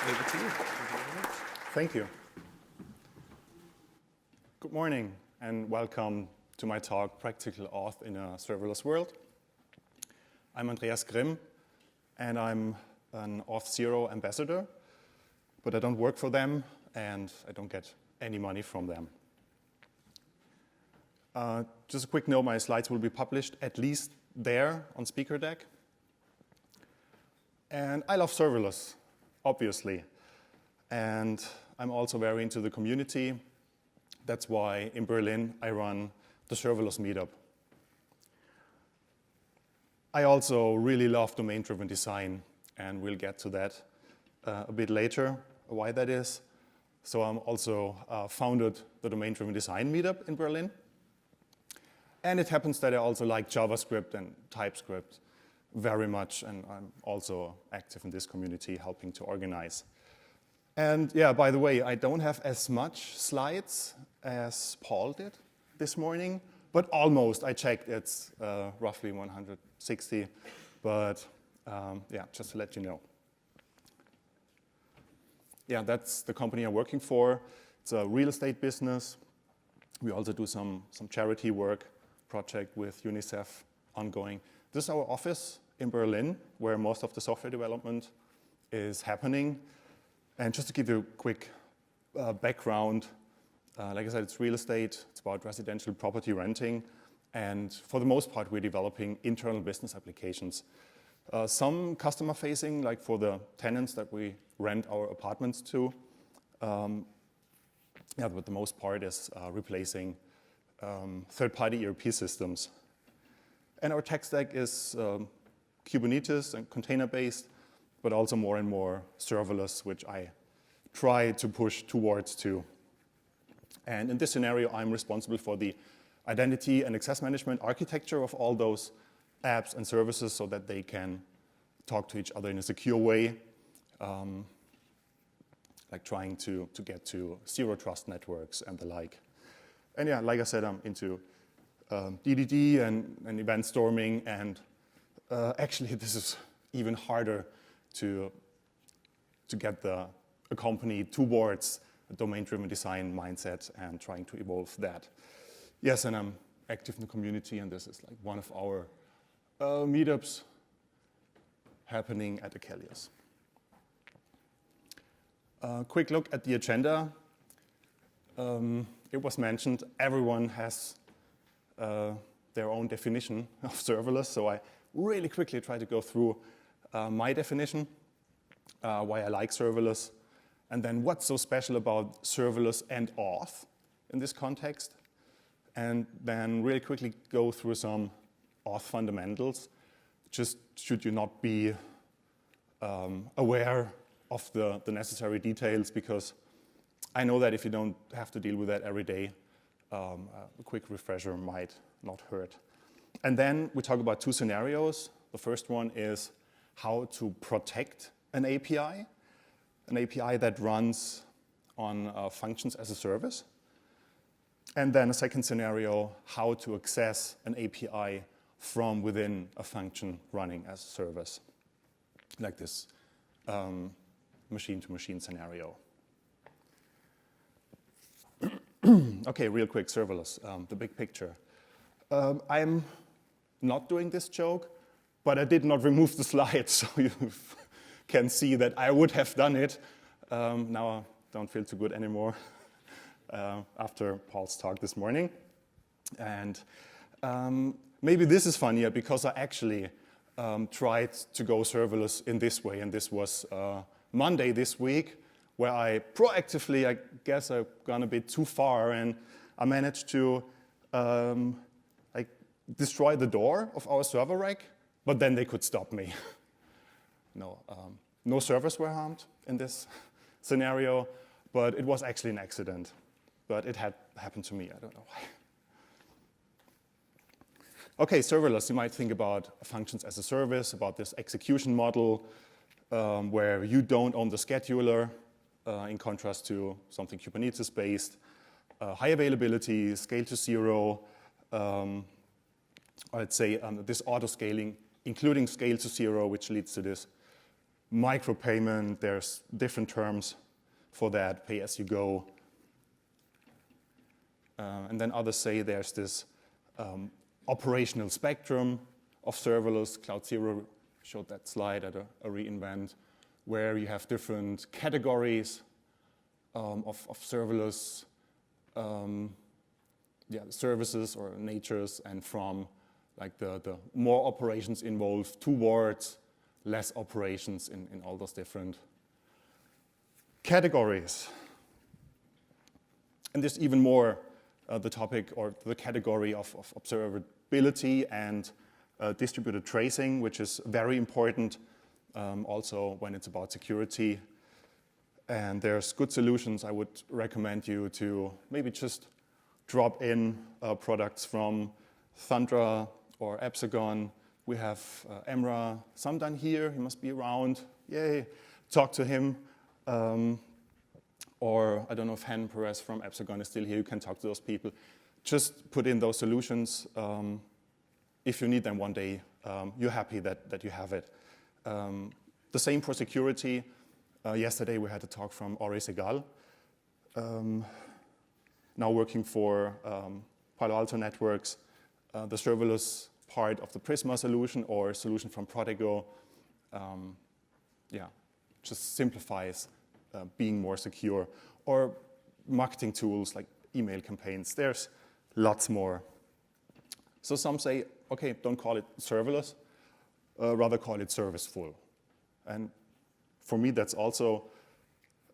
Over to you. Thank you. Good morning and welcome to my talk, Practical Auth in a Serverless World. I'm Andreas Grimm and I'm an Auth0 ambassador, but I don't work for them and I don't get any money from them. Just a quick note, my slides will be published at least there on Speaker Deck. And I love serverless, obviously. And I'm also very into the community. That's why in Berlin I run the serverless meetup. I also really love domain-driven design, and we'll get to that a bit later, why that is. So I'm also founded the domain-driven design meetup in Berlin. And it happens that I also like JavaScript and TypeScript very much, and I'm also active in this community, helping to organize. And yeah, by the way, I don't have as much slides as Paul did this morning, but almost. I checked, it's roughly 160, but yeah, just to let you know. Yeah, that's the company I'm working for. It's a real estate business. We also do some charity work project with UNICEF ongoing. This is our office in Berlin, where most of the software development is happening. And just to give you a quick background, like I said, it's real estate. It's about residential property renting. And for the most part, we're developing internal business applications. Some customer-facing, like for the tenants that we rent our apartments to. Yeah, but the most part is replacing third-party ERP systems. And our tech stack is Kubernetes and container-based, but also more and more serverless, which I try to push towards too. And in this scenario, I'm responsible for the identity and access management architecture of all those apps and services so that they can talk to each other in a secure way, like trying to get to zero trust networks and the like. And yeah, like I said, I'm into DDD and event storming, and actually this is even harder to get a company towards a domain-driven design mindset and trying to evolve that. Yes, and I'm active in the community, and this is like one of our meetups happening at Achilles. Quick look at the agenda. It was mentioned everyone has their own definition of serverless, so I really quickly try to go through my definition, why I like serverless, and then what's so special about serverless and auth in this context, and then really quickly go through some auth fundamentals, just should you not be aware of the necessary details, because I know that if you don't have to deal with that every day, a quick refresher might not hurt. And then we talk about two scenarios. The first one is how to protect an API that runs on functions as a service. And then a second scenario, how to access an API from within a function running as a service, like this machine-to-machine scenario. Okay, real quick, serverless, the big picture. I'm not doing this joke, but I did not remove the slide, so you can see that I would have done it. Now I don't feel too good anymore after Paul's talk this morning. And maybe this is funnier because I actually tried to go serverless in this way, and this was Monday this week, where I proactively, I guess I've gone a bit too far, and I managed to like destroy the door of our server rack, but then they could stop me. No servers were harmed in this scenario, but it was actually an accident. But it had happened to me, I don't know why. Okay, serverless, you might think about functions as a service, about this execution model where you don't own the scheduler, in contrast to something Kubernetes-based, high availability, scale to zero, I'd say this auto-scaling, including scale to zero, which leads to this micropayment, there's different terms for that, pay as you go. And then others say there's this operational spectrum of serverless. Cloud Zero showed that slide at a reInvent, where you have different categories of serverless services or natures, and from like the more operations involved towards less operations in all those different categories. And there's even more the topic or the category of observability and distributed tracing, which is very important also when it's about security. And there's good solutions. I would recommend you to maybe just drop in products from Thundra or Epsagon. We have Emra Samdan here. He must be around. Yay. Talk to him. Or I don't know if Han Perez from Epsagon is still here. You can talk to those people. Just put in those solutions. If you need them one day, you're happy that you have it. The same for security. Yesterday we had a talk from Ori Segal, now working for Palo Alto Networks, the serverless part of the Prisma solution or solution from Protego. Just simplifies being more secure. Or marketing tools like email campaigns. There's lots more. So some say, okay, don't call it serverless, rather call it serviceful. And for me, that's also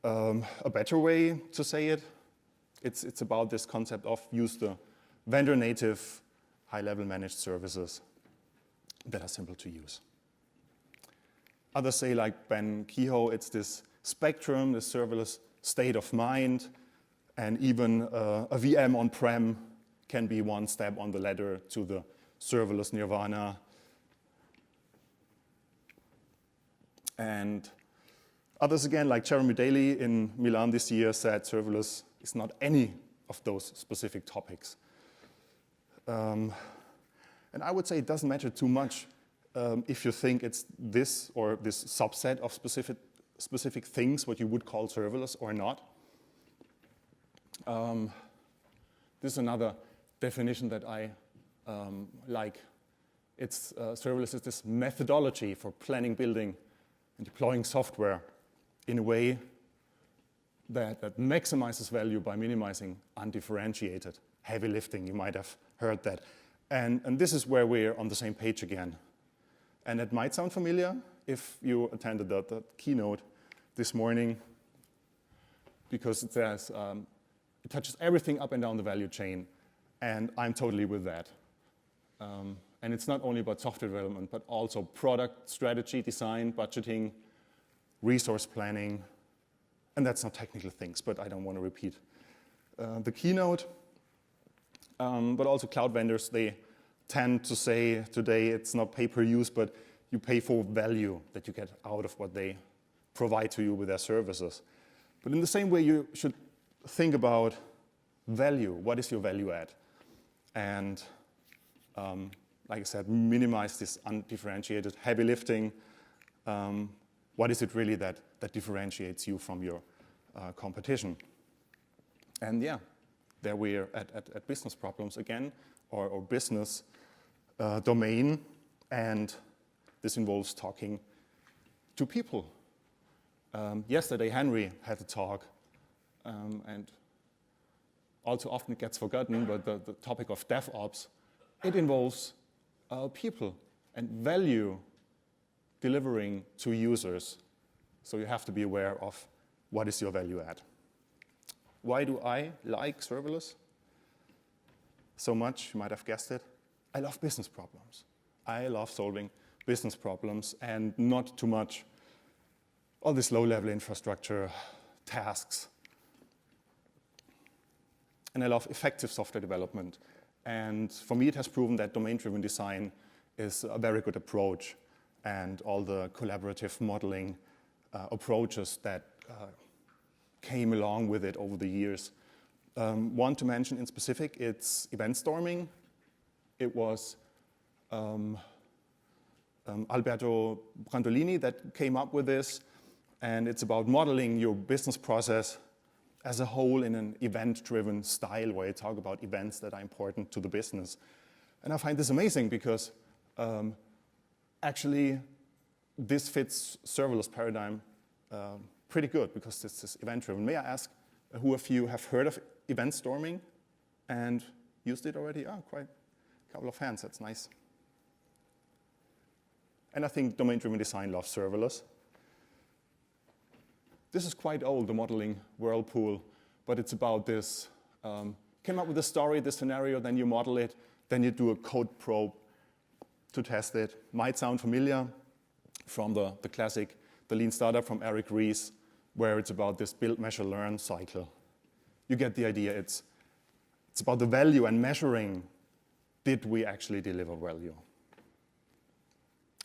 a better way to say it. It's about this concept of use the vendor-native, high-level managed services that are simple to use. Others say, like Ben Kehoe, it's this spectrum, this serverless state of mind, and even a VM on-prem can be one step on the ladder to the serverless nirvana. And others again, like Jeremy Daly in Milan this year, said serverless is not any of those specific topics. And I would say it doesn't matter too much if you think it's this or this subset of specific things, what you would call serverless or not. This is another definition that I like. It's serverless is this methodology for planning, building, and deploying software in a way that maximizes value by minimizing undifferentiated heavy lifting. You might have heard that. And this is where we're on the same page again. And it might sound familiar if you attended the keynote this morning, because it says it touches everything up and down the value chain, and I'm totally with that. And it's not only about software development, but also product strategy, design, budgeting, resource planning, and that's not technical things, but I don't want to repeat the keynote. But also cloud vendors, they tend to say today it's not pay per use, but you pay for value that you get out of what they provide to you with their services. But in the same way, you should think about value. What is your value add? And like I said, minimize this undifferentiated heavy lifting. What is it really that differentiates you from your competition? And yeah, there we're at business problems again, or business domain, and this involves talking to people. Yesterday, Henry had a talk, and all too often it gets forgotten, but the topic of DevOps, it involves people and value delivering to users. So you have to be aware of what is your value add. Why do I like serverless so much? You might have guessed it. I love business problems. I love solving business problems, and not too much all this low-level infrastructure tasks. And I love effective software development. And for me, it has proven that domain-driven design is a very good approach, and all the collaborative modeling approaches that came along with it over the years. One to mention in specific, it's event storming. It was Alberto Brandolini that came up with this, and it's about modeling your business process as a whole in an event-driven style where you talk about events that are important to the business. And I find this amazing because actually this fits serverless paradigm pretty good because this is event-driven. May I ask who of you have heard of event storming and used it already? Oh, quite a couple of hands, that's nice. And I think domain-driven design loves serverless. This is quite old, the modeling whirlpool, but it's about this. Came up with a story, this scenario, then you model it, then you do a code probe to test it. Might sound familiar from the classic, the lean startup from Eric Ries, where it's about this build, measure, learn cycle. You get the idea. It's about the value and measuring, did we actually deliver value?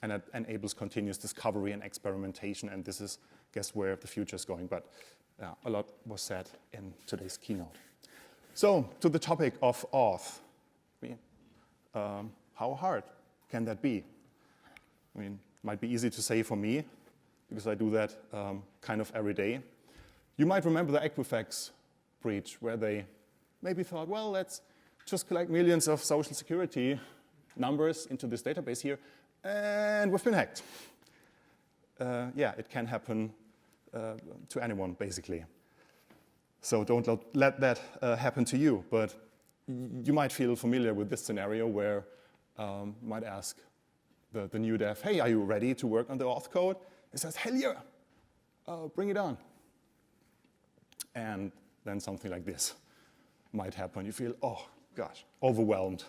And it enables continuous discovery and experimentation, and this is, I guess, where the future is going. But a lot was said in today's keynote. So, to the topic of auth. How hard can that be? I mean, it might be easy to say for me, because I do that kind of every day. You might remember the Equifax breach, where they maybe thought, well, let's just collect millions of social security numbers into this database here, and we've been hacked. Yeah, it can happen to anyone, basically. So don't let that happen to you. But you might feel familiar with this scenario where you might ask the new dev, hey, are you ready to work on the auth code? It says, hell yeah, bring it on. And then something like this might happen. You feel, oh gosh, overwhelmed.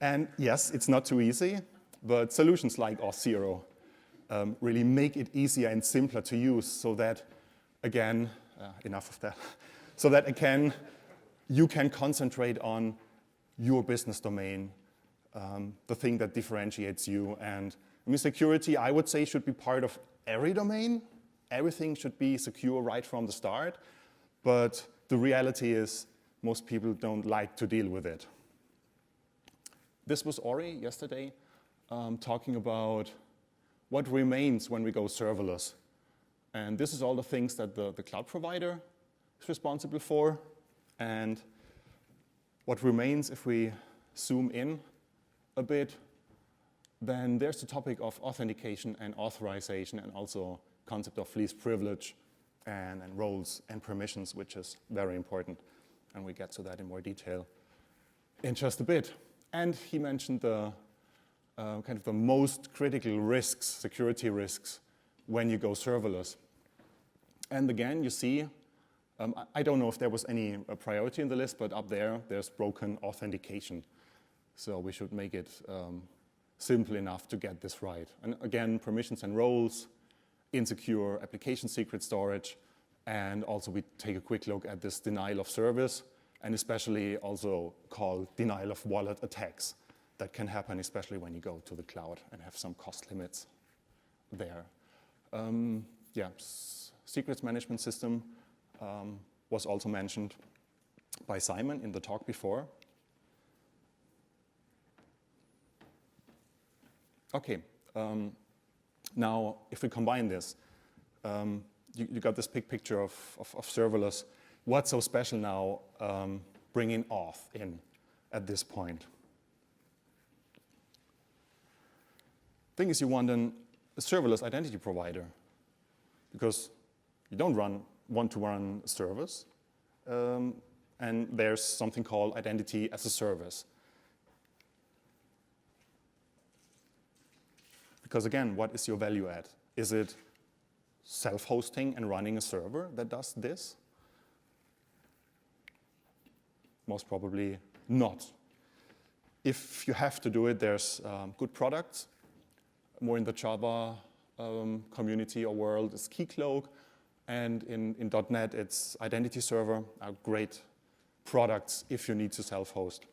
And yes, it's not too easy, but solutions like Auth0 really make it easier and simpler to use so that, again, enough of that, so that again, you can concentrate on your business domain, the thing that differentiates you. And I mean, security, I would say, should be part of every domain. Everything should be secure right from the start. But the reality is most people don't like to deal with it. This was Ori yesterday talking about what remains when we go serverless. And this is all the things that the cloud provider is responsible for. And what remains, if we zoom in a bit, then there's the topic of authentication and authorization, and also concept of least privilege and roles and permissions, which is very important. And we get to that in more detail in just a bit. And he mentioned the kind of the most critical risks, security risks, when you go serverless. And again, you see, I don't know if there was any priority in the list, but up there's broken authentication. So we should make it simple enough to get this right. And again, permissions and roles, insecure application secret storage, and also we take a quick look at this denial of service, and especially also called denial of wallet attacks that can happen, especially when you go to the cloud and have some cost limits there. Yeah, secrets management system was also mentioned by Simon in the talk before. Okay, now if we combine this, you got this big picture of serverless. What's so special now bringing auth in at this point? Thing is, you want a serverless identity provider because you don't want to run servers, and there's something called identity as a service. Because again, what is your value add? Is it self-hosting and running a server that does this? Most probably not. If you have to do it, there's good products. More in the Java community or world is Keycloak, and in .NET it's Identity Server, are great products if you need to self-host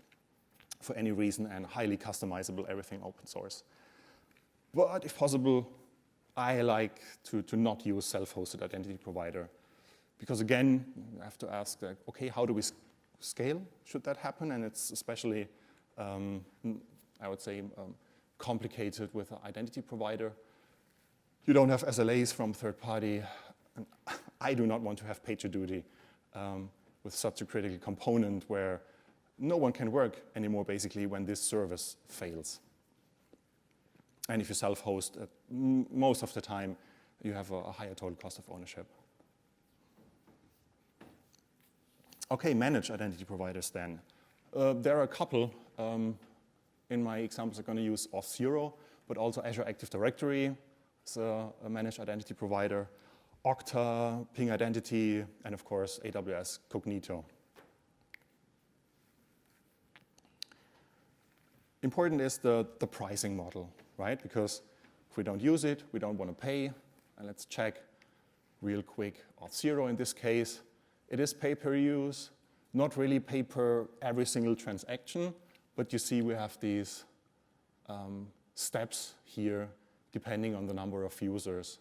for any reason, and highly customizable, everything open source. But if possible, I like to not use self-hosted identity provider, because again, you have to ask, like, okay, how do we scale? Should that happen? And it's especially, I would say, complicated with an identity provider. You don't have SLAs from third party. And I do not want to have PagerDuty with such a critical component where no one can work anymore, basically, when this service fails. And if you self-host, most of the time, you have a higher total cost of ownership. Okay, managed identity providers then. There are a couple. In my examples, I'm going to use Auth0, but also Azure Active Directory is a managed identity provider, Okta, Ping Identity, and of course, AWS Cognito. Important is the pricing model, right? Because if we don't use it, we don't want to pay. And let's check real quick. Auth0 in this case, it is pay per use, not really pay per every single transaction, but you see we have these steps here depending on the number of users.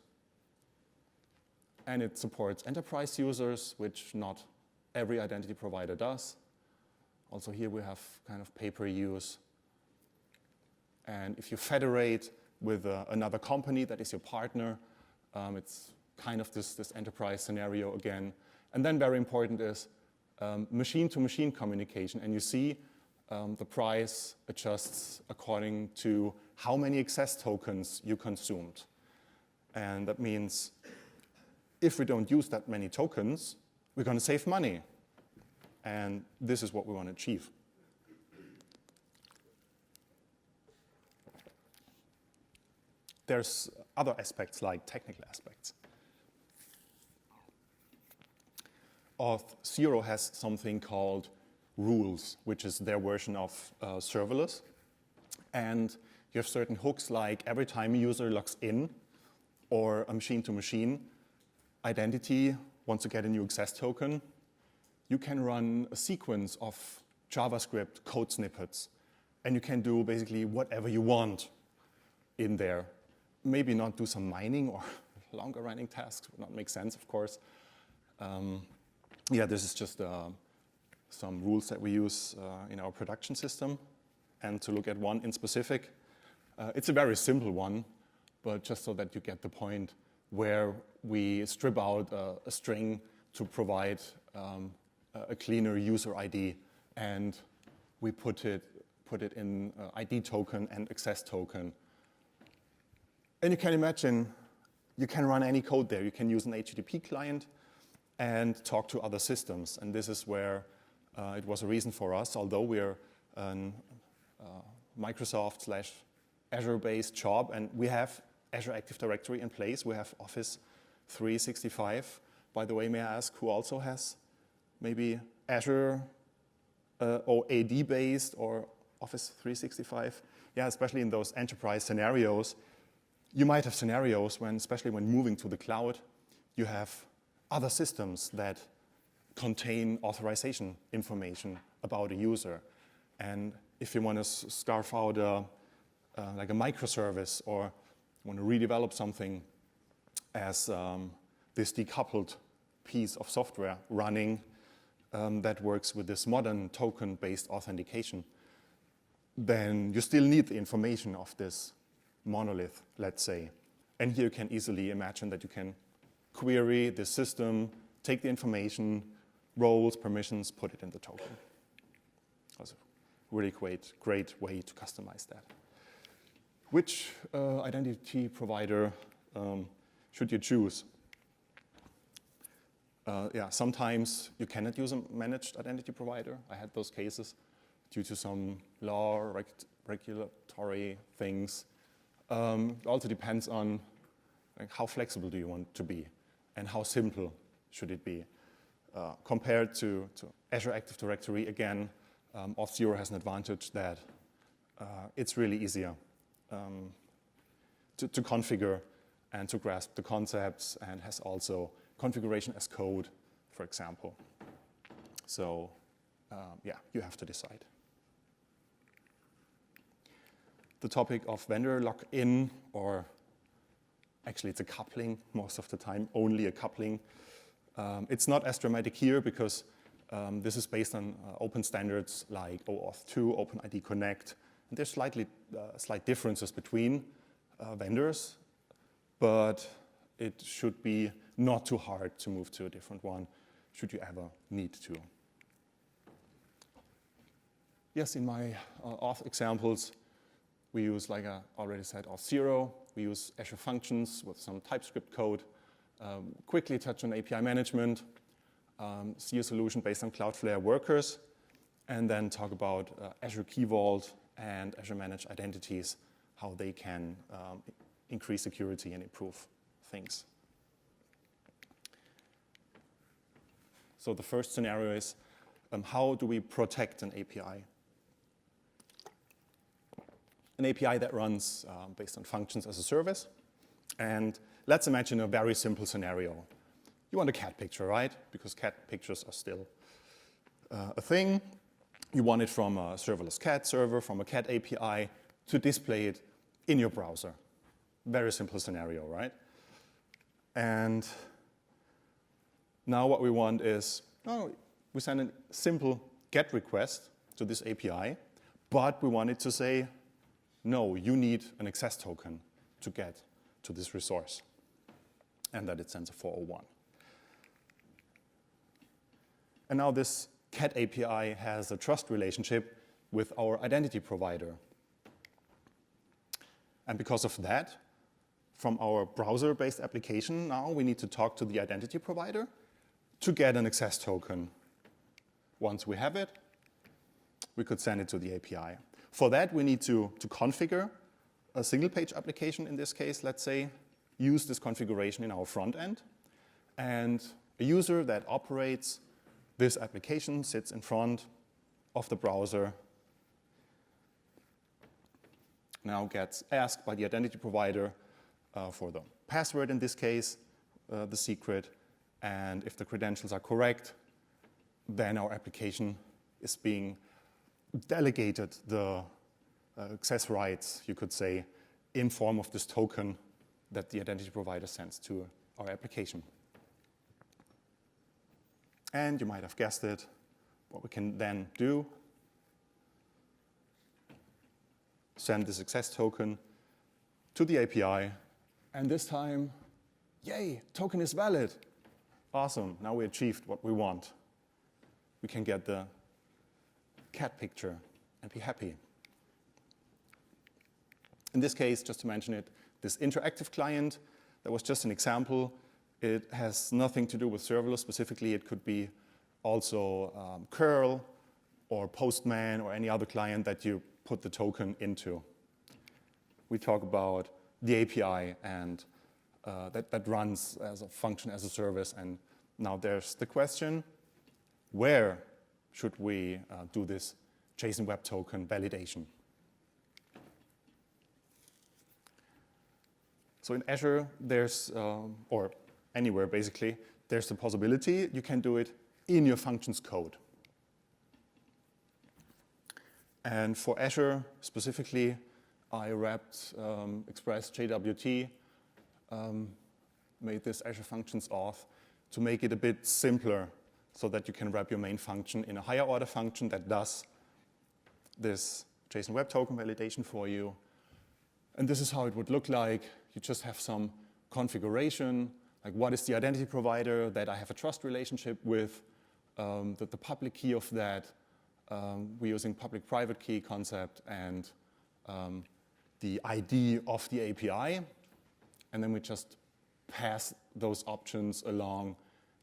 And it supports enterprise users, which not every identity provider does. Also here we have kind of pay per use. And if you federate with another company that is your partner, it's kind of this enterprise scenario again. And then very important is machine-to-machine communication. And you see the price adjusts according to how many access tokens you consumed. And that means if we don't use that many tokens, we're going to save money. And this is what we want to achieve. There's other aspects like technical aspects. Auth0 has something called rules, which is their version of serverless. And you have certain hooks like every time a user logs in or a machine-to-machine identity wants to get a new access token, you can run a sequence of JavaScript code snippets. And you can do basically whatever you want in there. Maybe not do some mining or longer running tasks would not make sense, of course. Yeah, this is just some rules that we use in our production system. And to look at one in specific, it's a very simple one, but just so that you get the point where we strip out a string to provide a cleaner user ID, and we put it in ID token and access token. And you can imagine, you can run any code there. You can use an HTTP client and talk to other systems. And this is where it was a reason for us, although we're a Microsoft/Azure-based job, and we have Azure Active Directory in place. We have Office 365. By the way, may I ask who also has maybe Azure or AD-based or Office 365? Yeah, especially in those enterprise scenarios. You might have scenarios when, especially when moving to the cloud, you have other systems that contain authorization information about a user. And if you want to scarf out like a microservice or want to redevelop something as this decoupled piece of software running that works with this modern token-based authentication, then you still need the information of this monolith, let's say. And here you can easily imagine that you can query the system, take the information, roles, permissions, put it in the token. That's a really great way to customize that. Which identity provider should you choose? Yeah, sometimes you cannot use a managed identity provider. I had those cases due to some law, regulatory things. It also depends on like, how flexible do you want to be and how simple should it be. Compared to Azure Active Directory, again, Auth0 has an advantage that it's really easier to configure and to grasp the concepts, and has also configuration as code, for example. So yeah, you have to decide. The topic of vendor lock-in, or actually it's a coupling most of the time, only a coupling. It's not as dramatic here because this is based on open standards like OAuth 2, OpenID Connect, And there's slight differences between vendors, but it should be not too hard to move to a different one, should you ever need to. Yes, in my auth examples, we use, like I already said, Auth 0. We use Azure Functions with some TypeScript code, quickly touch on API management, see a solution based on Cloudflare Workers, and then talk about Azure Key Vault and Azure Managed Identities, how they can increase security and improve things. So the first scenario is, how do we protect an API? An API that runs based on functions as a service. And let's imagine a very simple scenario. You want a cat picture, right? Because cat pictures are still a thing. You want it from a serverless cat server, from a cat API, to display it in your browser. Very simple scenario, right? And now what we want is, we send a simple GET request to this API, but we want it to say, no, you need an access token to get to this resource, and that it sends a 401. And now this cat API has a trust relationship with our identity provider. And because of that, from our browser-based application now, we need to talk to the identity provider to get an access token. Once we have it, we could send it to the API. For that, we need to configure a single-page application in this case, let's say, use this configuration in our front end. And a user that operates this application sits in front of the browser, now gets asked by the identity provider for the password in this case, the secret, and if the credentials are correct, then our application is being delegated the access rights, you could say, in form of this token that the identity provider sends to our application. And you might have guessed it, what we can then do, send this access token to the API, and this time, yay, token is valid. Awesome, now we achieved what we want. We can get the cat picture and be happy. In this case, just to mention it, this interactive client, that was just an example. It has nothing to do with serverless specifically. It could be also curl or Postman or any other client that you put the token into. We talk about the API and that runs as a function as a service. And now there's the question, where should we do this JSON Web Token validation? So in Azure, there's, or anywhere basically, there's the possibility you can do it in your functions code. And for Azure specifically, I wrapped Express JWT, made this Azure Functions Auth to make it a bit simpler so that you can wrap your main function in a higher order function that does this JSON Web Token validation for you. And this is how it would look like. You just have some configuration, like what is the identity provider that I have a trust relationship with, the public key of that. We're using public-private key concept and the ID of the API. And then we just pass those options along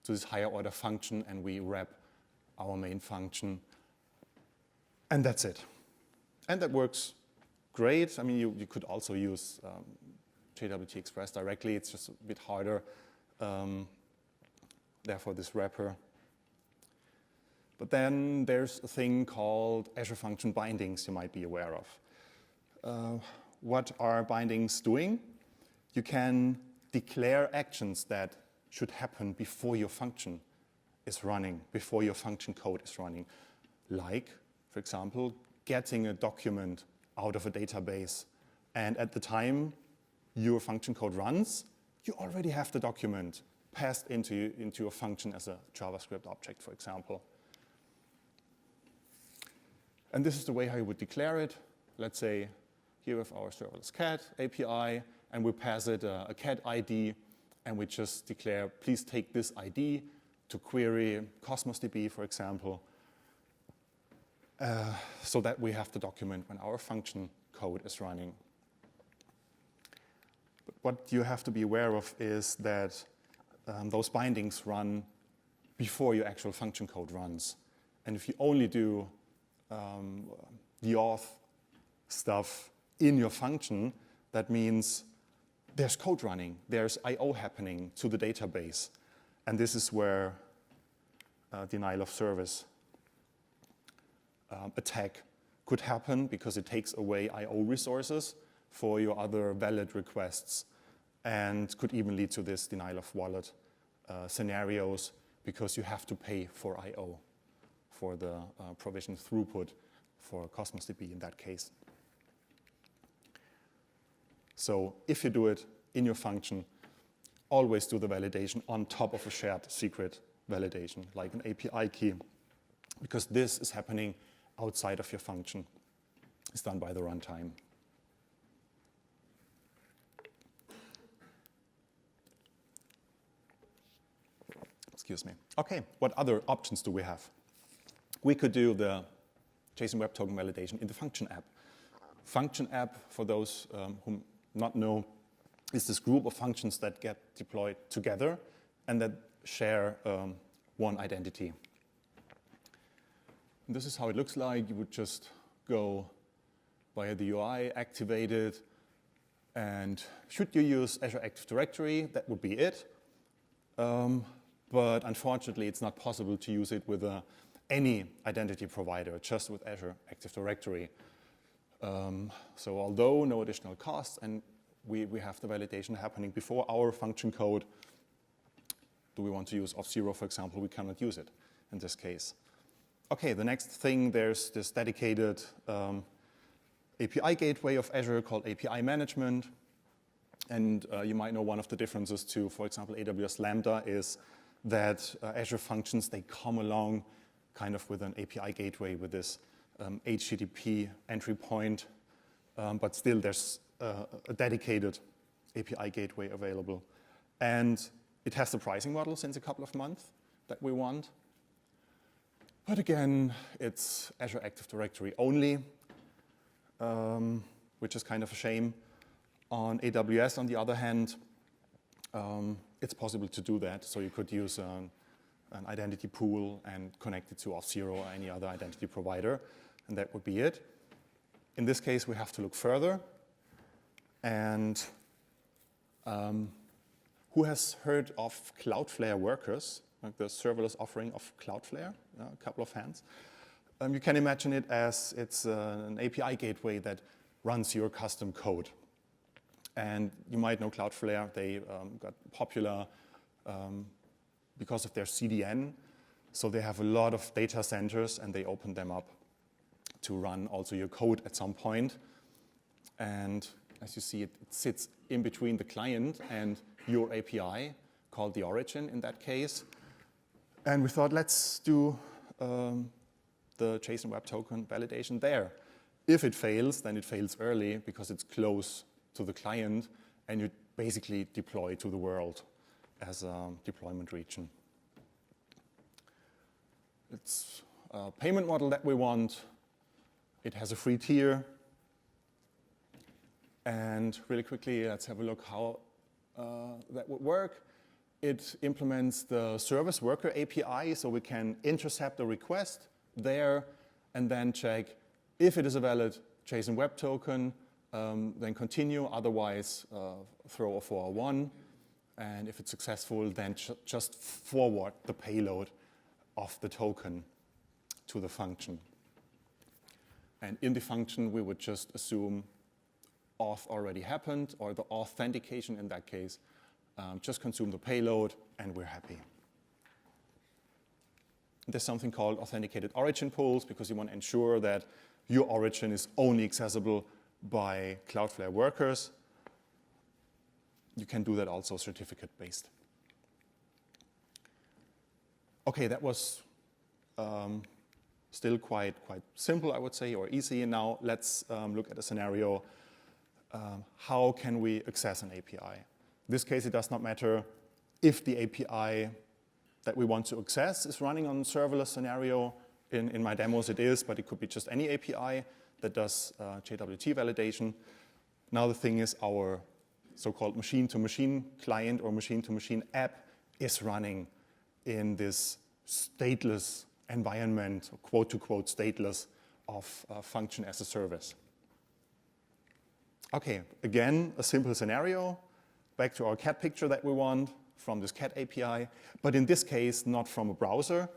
to this higher order function, and we wrap our main function. And that's it. And that works great. I mean, you could also use JWT Express directly. It's just a bit harder. Therefore, this wrapper. But then there's a thing called Azure Function Bindings you might be aware of. What are bindings doing? You can declare actions that should happen before your function is running, before your function code is running. Like, for example, getting a document out of a database. And at the time your function code runs, you already have the document passed into a function as a JavaScript object, for example. And this is the way how you would declare it. let's say, here with our serverless cat API, and we pass it a cat ID, and we just declare, please take this ID to query Cosmos DB, for example, so that we have the document when our function code is running. But what you have to be aware of is that those bindings run before your actual function code runs. And if you only do the auth stuff in your function, that means there's code running, there's I/O happening to the database. And this is where denial of service attack could happen, because it takes away I/O resources for your other valid requests, and could even lead to this denial of wallet scenarios, because you have to pay for I/O, for the provision throughput for Cosmos DB in that case. So if you do it in your function, always do the validation on top of a shared secret validation, like an API key, because this is happening outside of your function. It's done by the runtime. Excuse me. Okay, what other options do we have? We could do the JSON Web Token validation in the function app. Function app, for those who not know, is this group of functions that get deployed together and that share one identity. And this is how it looks like. You would just go via the UI, activate it, and should you use Azure Active Directory, that would be it. But unfortunately, it's not possible to use it with any identity provider, just with Azure Active Directory. So although no additional costs, and we have the validation happening before our function code, do we want to use Auth0, for example, we cannot use it in this case. Okay, the next thing, there's this dedicated API gateway of Azure called API Management. And you might know one of the differences to, for example, AWS Lambda is that Azure functions, they come along kind of with an API gateway with this HTTP entry point, but still there's a dedicated API gateway available. And it has the pricing model since a couple of months that we want. But again, it's Azure Active Directory only, which is kind of a shame. On AWS, on the other hand, it's possible to do that. So you could use an identity pool and connect it to Auth0 or any other identity provider, and that would be it. In this case, we have to look further. And who has heard of Cloudflare Workers, like the serverless offering of Cloudflare? A couple of hands. You can imagine it as it's an API gateway that runs your custom code. And you might know Cloudflare, they got popular because of their CDN. So they have a lot of data centers, and they open them up to run also your code at some point. And as you see, it sits in between the client and your API, called the origin in that case. And we thought, let's do the JSON Web Token validation there. If it fails, then it fails early because it's close to the client, and you basically deploy to the world as a deployment region. It's a payment model that we want. It has a free tier. And really quickly, let's have a look how that would work. It implements the service worker API, so we can intercept a request there and then check if it is a valid JSON Web Token, then continue, otherwise throw a 401. And if it's successful, then just forward the payload of the token to the function. And in the function, we would just assume auth already happened, or the authentication in that case. Just consume the payload, and we're happy. There's something called authenticated origin pools, because you want to ensure that your origin is only accessible by Cloudflare workers. You can do that also certificate-based. Okay, that was Still quite simple, I would say, or easy. And now let's look at a scenario. How can we access an API? In this case, it does not matter if the API that we want to access is running on a serverless scenario. In my demos it is, but it could be just any API that does JWT validation. Now the thing is, our so-called machine-to-machine client or machine-to-machine app is running in this stateless environment, or quote-to-quote stateless, of function as a service. Okay, again, a simple scenario. Back to our cat picture that we want from this cat API, but in this case, not from a browser,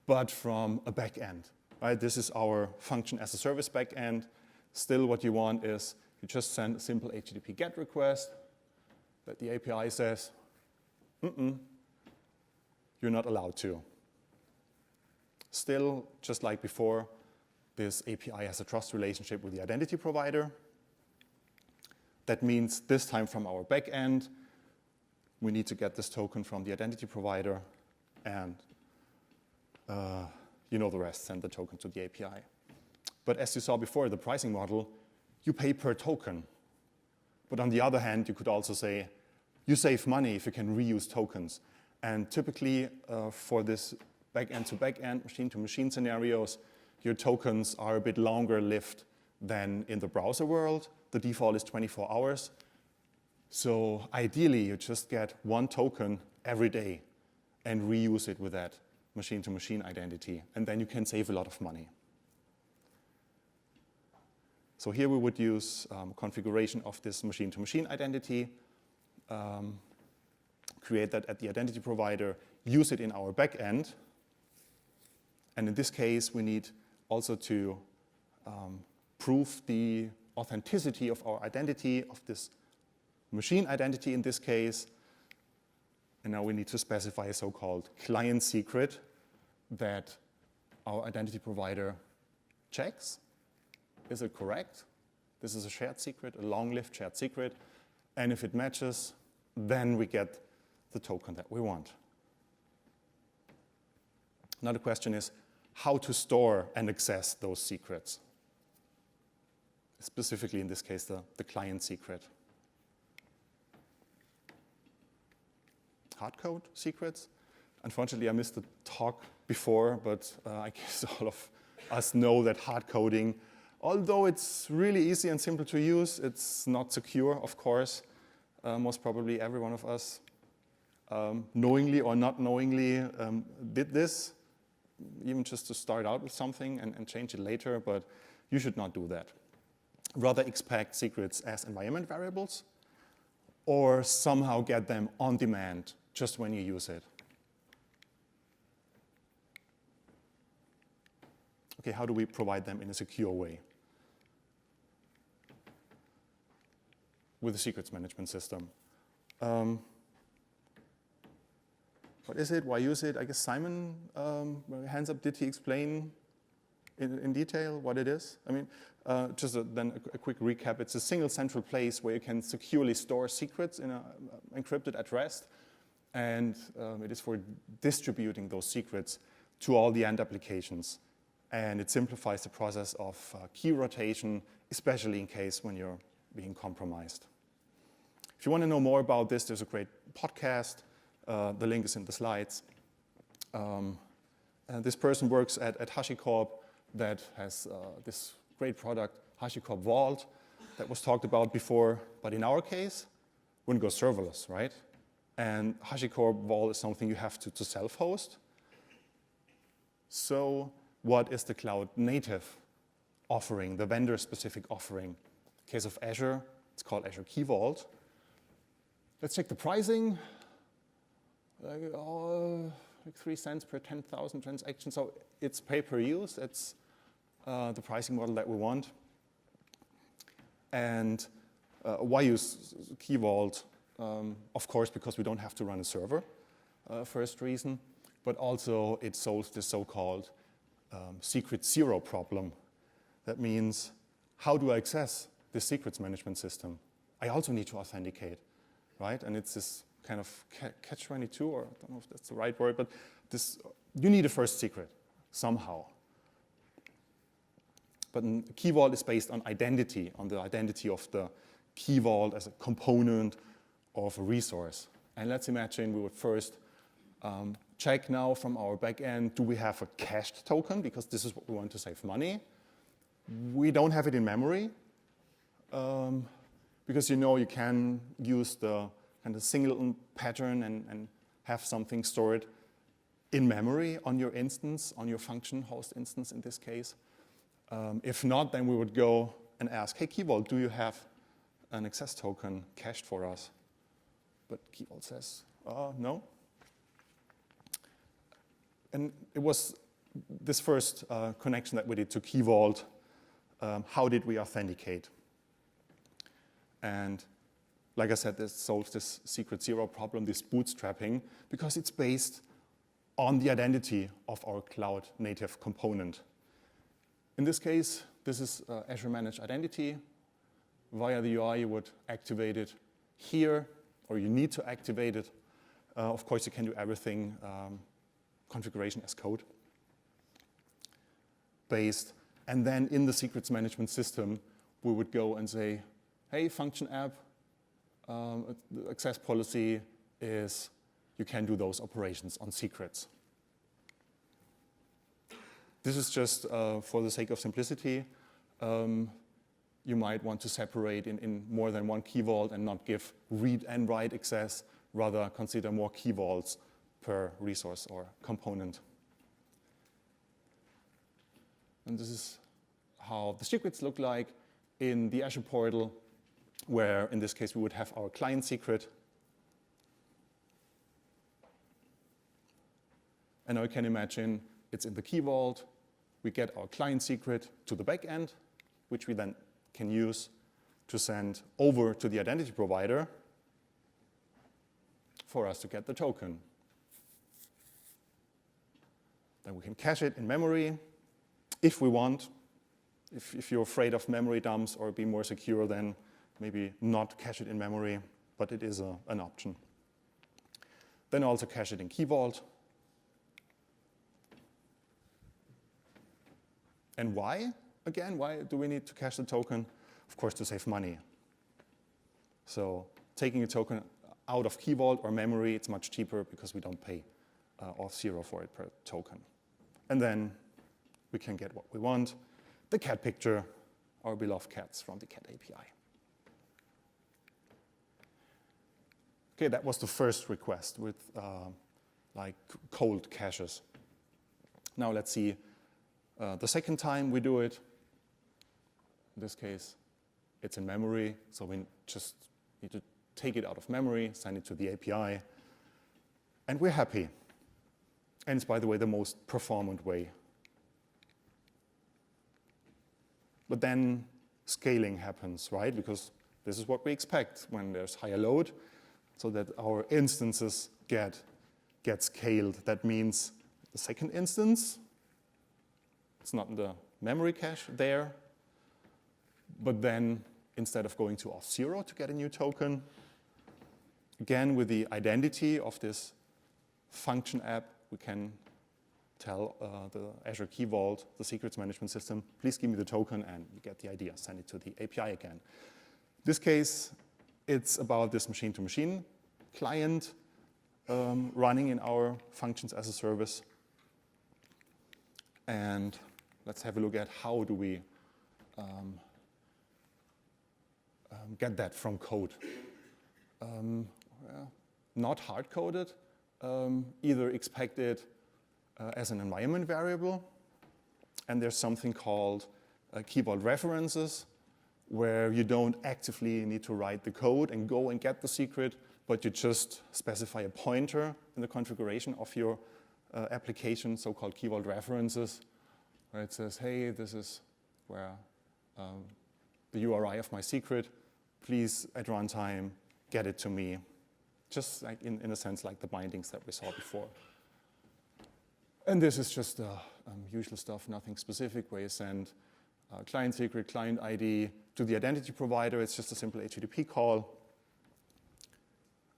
but from a backend. Right? This is our function as a service backend. Still, what you want is you just send a simple HTTP GET request that the API says, you're not allowed to. Still, just like before, this API has a trust relationship with the identity provider. That means this time from our backend, we need to get this token from the identity provider, and you know the rest, send the token to the API. But as you saw before, the pricing model, you pay per token. But on the other hand, you could also say, you save money if you can reuse tokens. And typically, for this backend-to-backend, machine-to-machine scenarios, your tokens are a bit longer lived than in the browser world. The default is 24 hours. So ideally, you just get one token every day and reuse it with that machine-to-machine identity. And then you can save a lot of money. So here we would use configuration of this machine-to-machine identity, create that at the identity provider, use it in our backend. And in this case, we need also to prove the authenticity of our identity, of this machine identity in this case. And now we need to specify a so-called client secret that our identity provider checks. Is it correct? This is a shared secret, a long-lived shared secret. And if it matches, then we get the token that we want. Another question is how to store and access those secrets. Specifically, in this case, the client secret. Hardcoded secrets. Unfortunately, I missed the talk before, but I guess all of us know that hard coding, although it's really easy and simple to use, it's not secure, of course. Most probably every one of us, knowingly or not knowingly, did this, even just to start out with something and change it later, but you should not do that. Rather expect secrets as environment variables or somehow get them on demand just when you use it. Okay, how do we provide them in a secure way? With a secrets management system. What is it? Why use it? I guess Simon, hands up, did he explain in detail what it is? I mean, just then a quick recap. It's a single central place where you can securely store secrets in an encrypted at rest. And it is for distributing those secrets to all the end applications. And it simplifies the process of key rotation, especially in case when you're being compromised. If you want to know more about this, there's a great podcast. The link is in the slides. And this person works at Hashicorp that has this great product, Hashicorp Vault, that was talked about before. But in our case, we wouldn't go serverless, right? And Hashicorp Vault is something you have to self-host. So what is the cloud native offering, the vendor-specific offering? In the case of Azure, it's called Azure Key Vault. Let's check the pricing. Like 3 cents per 10,000 transactions. So it's pay per use. It's the pricing model that we want. And why use Key Vault? Of course, because we don't have to run a server, first reason. But also it solves the so-called secret zero problem. That means, how do I access this secrets management system? I also need to authenticate, right? And it's this kind of catch-22, or I don't know if that's the right word, but this, you need a first secret somehow. But a key vault is based on identity, on the identity of the key vault as a component of a resource. And let's imagine we would first check now from our backend, do we have a cached token? Because this is what we want to save money. We don't have it in memory. Because you can use the kind of singleton pattern and have something stored in memory on your instance, on your function host instance in this case. If not, then we would go and ask, hey, Key Vault, do you have an access token cached for us? But Key Vault says, no. And it was this first connection that we did to Key Vault. How did we authenticate? And like I said, this solves this secret zero problem, this bootstrapping, because it's based on the identity of our cloud native component. In this case, this is Azure Managed Identity. Via the UI, you would activate it here, or you need to activate it. Of course, you can do everything configuration as code based. And then in the secrets management system, we would go and say, hey, function app, the access policy is you can do those operations on secrets. This is just for the sake of simplicity. You might want to separate in more than one key vault and not give read and write access, rather consider more key vaults per resource or component. And this is how the secrets look like in the Azure portal, where in this case we would have our client secret. And now you can imagine it's in the key vault. We get our client secret to the backend, which we then can use to send over to the identity provider for us to get the token. Then we can cache it in memory if we want. If you're afraid of memory dumps or be more secure, then maybe not cache it in memory, but it is an option. Then also cache it in Key Vault. And why? Again, why do we need to cache the token? Of course, to save money. So taking a token out of Key Vault or memory, it's much cheaper because we don't pay Auth0 for it per token. And then we can get what we want. The cat picture, our beloved cats from the cat API. Okay, that was the first request with like cold caches. Now let's see the second time we do it. In this case, it's in memory, so we just need to take it out of memory, send it to the API, and we're happy. And it's, by the way, the most performant way. But then scaling happens, right? Because this is what we expect when there's higher load, so that our instances get scaled. That means the second instance, it's not in the memory cache there, but then instead of going to Auth0 to get a new token, again with the identity of this function app, we can tell the Azure Key Vault, the secrets management system, please give me the token, and you get the idea, send it to the API again. In this case, it's about this machine-to-machine client running in our functions as a service. And let's have a look at how do we get that from code. Well, not hard-coded, either expected as an environment variable, and there's something called Key Vault references, where you don't actively need to write the code and go and get the secret, but you just specify a pointer in the configuration of your application, so-called Key Vault references, where it says, hey, this is where the URI of my secret, please at runtime get it to me. Just like in a sense like the bindings that we saw before. And this is just usual stuff, nothing specific, where you send client secret, client ID to the identity provider. It's just a simple HTTP call.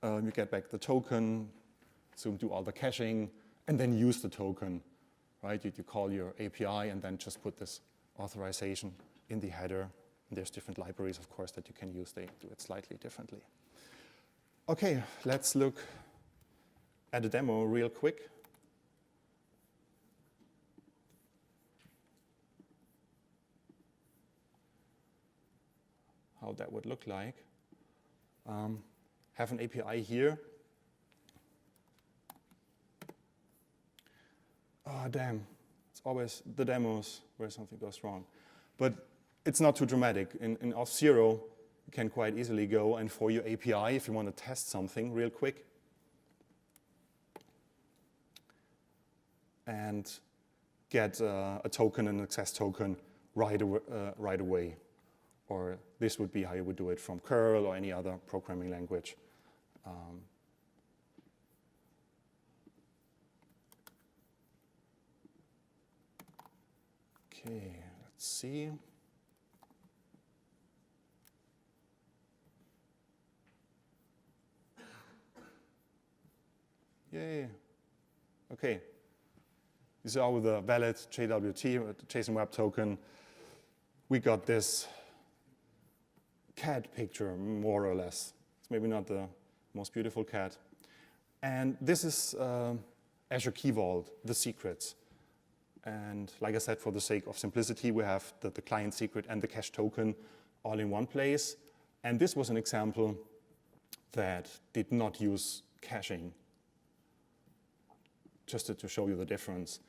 You get back the token, so do all the caching, and then use the token, right? You call your API and then just put this authorization in the header. And there's different libraries, of course, that you can use. They do it slightly differently. OK, let's look at a demo real quick. How that would look like. Have an API here. Oh, damn. It's always the demos where something goes wrong. But it's not too dramatic. In Auth0, you can quite easily go and for your API, if you want to test something real quick, and get a token, an access token, right away. Or this would be how you would do it from curl or any other programming language. OK, let's see. Yay. OK. You saw with the valid JWT, JSON Web Token, we got this cat picture, more or less. It's maybe not the most beautiful cat. And this is Azure Key Vault, the secrets. And like I said, for the sake of simplicity, we have the client secret and the cache token all in one place. And this was an example that did not use caching, just to show you the difference.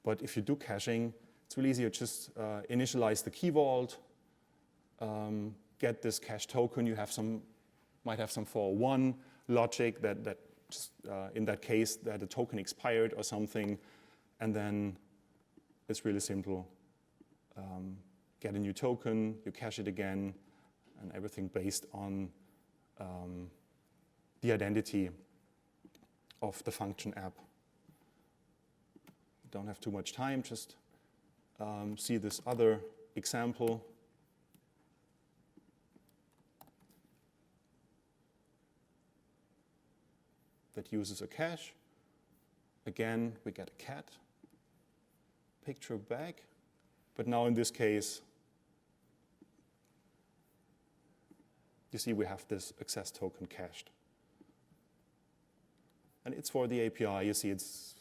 But if you do caching, it's really easy. You just initialize the key vault, get this cache token. You have might have some 401 logic that just, in that case, that the token expired or something. And then it's really simple. Get a new token, you cache it again, and everything based on the identity of the function app. Don't have too much time, just see this other example. That uses a cache. Again, we get a cat picture back. But now in this case, you see we have this access token cached. And it's for the API. You see it's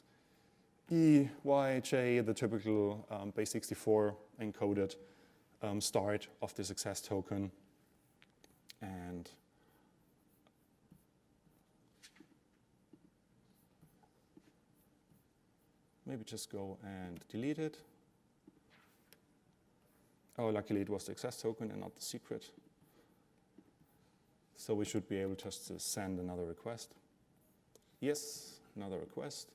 E, Y, J, the typical base64 encoded start of this access token. And maybe just go and delete it. Oh, luckily it was the access token and not the secret. So we should be able just to send another request. Yes, another request.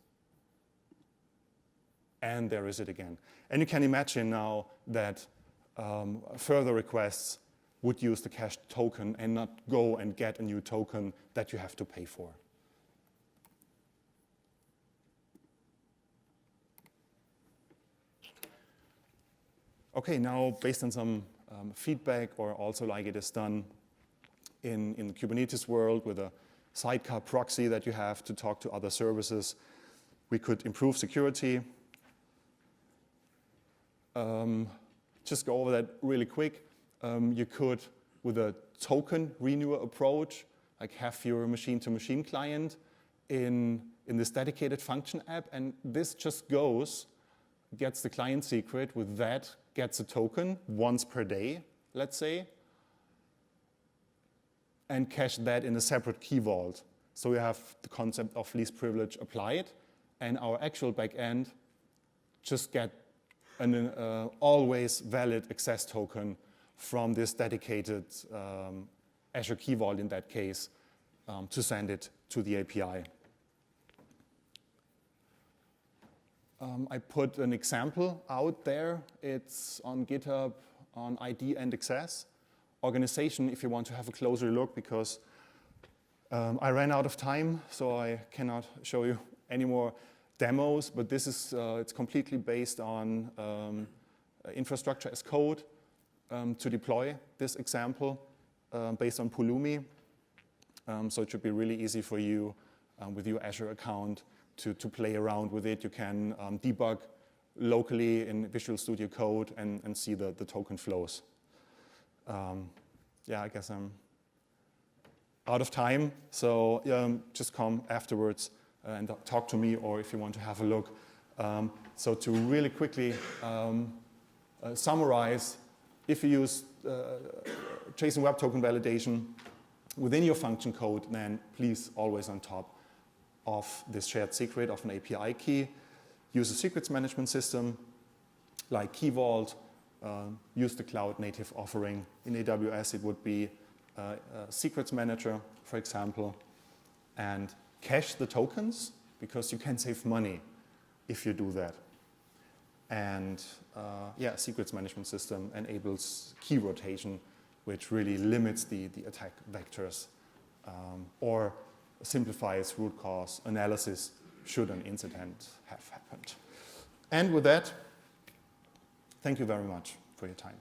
And there is it again. And you can imagine now that further requests would use the cached token and not go and get a new token that you have to pay for. OK, now based on some feedback, or also like it is done in the Kubernetes world with a sidecar proxy that you have to talk to other services, we could improve security. Just go over that really quick. You could, with a token renewer approach, like have your machine-to-machine client in this dedicated function app, and this just goes, gets the client secret, with that gets a token once per day, let's say, and cache that in a separate key vault. So we have the concept of least privilege applied, and our actual backend just get an always valid access token from this dedicated Azure Key Vault, in that case, to send it to the API. I put an example out there. It's on GitHub on ID and access. Organization, if you want to have a closer look, because I ran out of time, so I cannot show you any more demos, but this is it's completely based on infrastructure as code to deploy this example based on Pulumi. So it should be really easy for you with your Azure account to play around with it. You can debug locally in Visual Studio Code and see the token flows. Yeah, I guess I'm out of time, so just come afterwards and talk to me, or if you want to have a look. So to really quickly summarize, if you use JSON Web Token validation within your function code, then please always on top of this shared secret of an API key, use a secrets management system like Key Vault, use the cloud native offering. In AWS, it would be a secrets manager, for example, and cache the tokens, because you can save money if you do that. And yeah, secrets management system enables key rotation, which really limits the attack vectors, or simplifies root cause analysis should an incident have happened. And with that, thank you very much for your time.